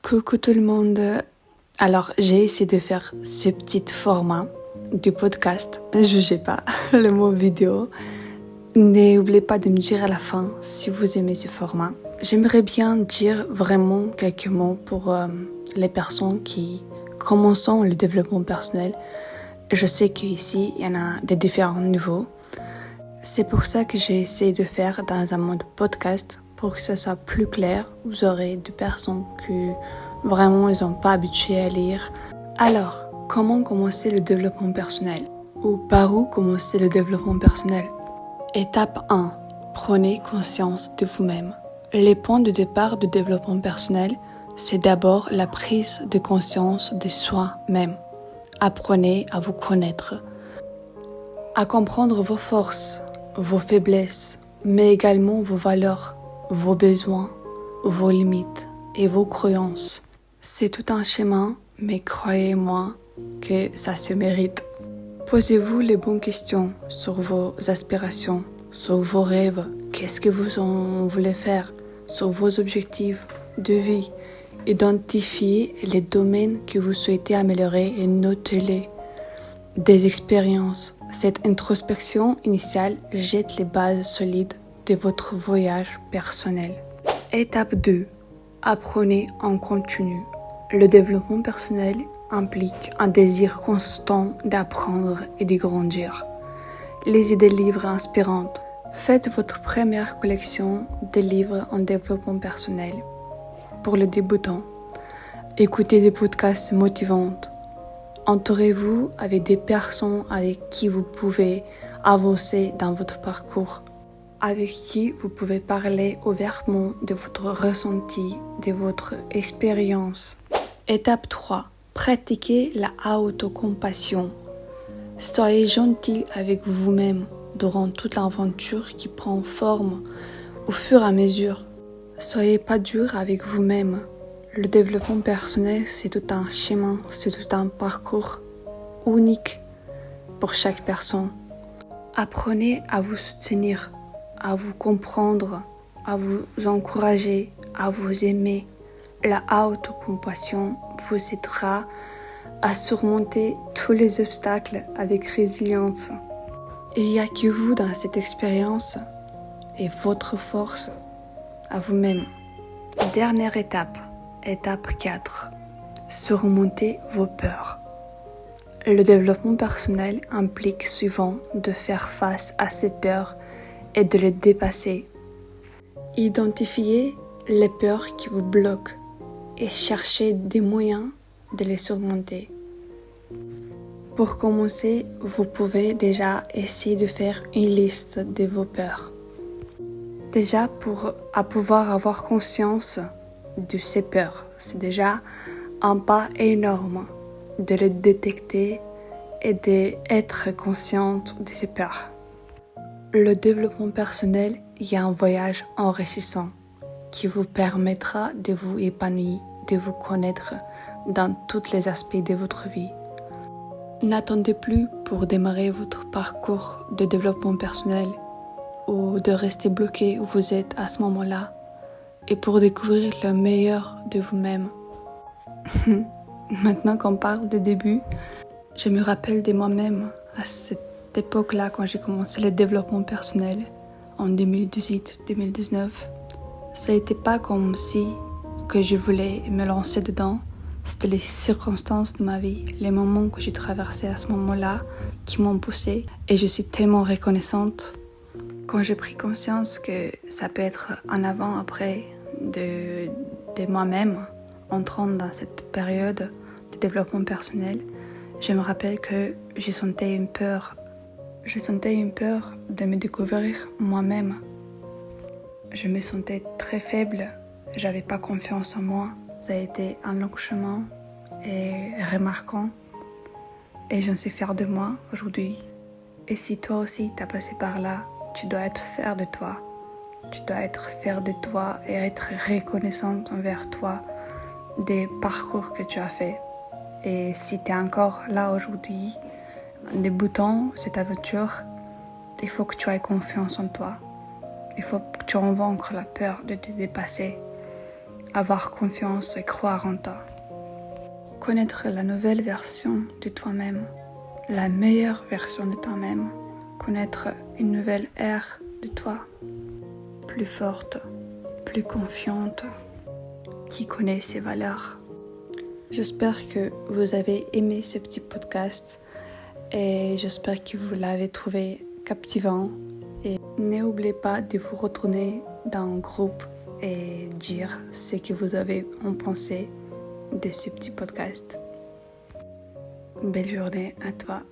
Coucou tout le monde. Alors, j'ai essayé de faire ce petit format du podcast. Ne jugez pas le mot vidéo. N'oubliez pas de me dire à la fin si vous aimez ce format. J'aimerais bien dire vraiment quelques mots pour les personnes qui commencent le développement personnel. Je sais qu'ici, il y en a des différents niveaux. C'est pour ça que j'ai essayé de faire dans un mode podcast pour que ce soit plus clair. Vous aurez des personnes que vraiment ils n'ont pas habitué à lire. Alors, comment commencer le développement personnel? Ou par où commencer le développement personnel? Étape 1. Prenez conscience de vous-même. Les points de départ du développement personnel, c'est d'abord la prise de conscience de soi-même. Apprenez à vous connaître, à comprendre vos forces, vos faiblesses, mais également vos valeurs, vos besoins, vos limites et vos croyances. C'est tout un chemin, mais croyez-moi que ça se mérite. Posez-vous les bonnes questions sur vos aspirations, sur vos rêves, qu'est-ce que vous en voulez faire, sur vos objectifs de vie. Identifiez les domaines que vous souhaitez améliorer et notez-les. Des expériences. Cette introspection initiale jette les bases solides de votre voyage personnel. Étape 2. Apprenez en continu. Le développement personnel implique un désir constant d'apprendre et de grandir. Lisez des livres inspirants. Faites votre première collection de livres en développement personnel. Pour les débutants, écoutez des podcasts motivants. Entourez-vous avec des personnes avec qui vous pouvez avancer dans votre parcours, avec qui vous pouvez parler ouvertement de votre ressenti, de votre expérience. Étape 3. Pratiquez la autocompassion. Soyez gentil avec vous-même durant toute l'aventure qui prend forme au fur et à mesure. Soyez pas dur avec vous-même. Le développement personnel, c'est tout un chemin, c'est tout un parcours unique pour chaque personne. Apprenez à vous soutenir, à vous comprendre, à vous encourager, à vous aimer. La autocompassion vous aidera à surmonter tous les obstacles avec résilience. Il n'y a que vous dans cette expérience et votre force à vous-même. Dernière étape, étape 4. Surmonter vos peurs. Le développement personnel implique souvent de faire face à ces peurs et de les dépasser. Identifiez les peurs qui vous bloquent et cherchez des moyens de les surmonter. Pour commencer, vous pouvez déjà essayer de faire une liste de vos peurs. Déjà, pour pouvoir avoir conscience de ces peurs, c'est déjà un pas énorme de les détecter et d'être consciente de ces peurs. Le développement personnel est un voyage enrichissant qui vous permettra de vous épanouir, de vous connaître dans tous les aspects de votre vie. N'attendez plus pour démarrer votre parcours de développement personnel ou de rester bloqué où vous êtes à ce moment-là et pour découvrir le meilleur de vous-même. Maintenant qu'on parle de début, je me rappelle de moi-même à cette époque-là quand j'ai commencé le développement personnel en 2018-2019. Ça n'était pas comme si que je voulais me lancer dedans. C'était les circonstances de ma vie, les moments que j'ai traversés à ce moment-là qui m'ont poussée. Et je suis tellement reconnaissante quand j'ai pris conscience que ça peut être en avant, après de moi-même, entrant dans cette période de développement personnel. Je me rappelle que je sentais une peur. Je sentais une peur de me découvrir moi-même. Je me sentais très faible. J'avais pas confiance en moi. Ça a été un long chemin et remarquant. Et j'en suis fière de moi aujourd'hui. Et si toi aussi t'as passé par là, tu dois être fier de toi. Tu dois être fier de toi et être reconnaissante envers toi des parcours que tu as fait. Et si tu es encore là aujourd'hui, en débutant cette aventure, il faut que tu aies confiance en toi. Il faut que tu en vaincres la peur de te dépasser. avoir confiance et croire en toi. Connaître la nouvelle version de toi-même, la meilleure version de toi-même. Connaître une nouvelle ère de toi, plus forte, plus confiante, qui connaît ses valeurs. J'espère que vous avez aimé ce petit podcast et j'espère que vous l'avez trouvé captivant. Et n'oubliez pas de vous retourner dans un groupe et dire ce que vous avez en pensé de ce petit podcast. Belle journée à toi.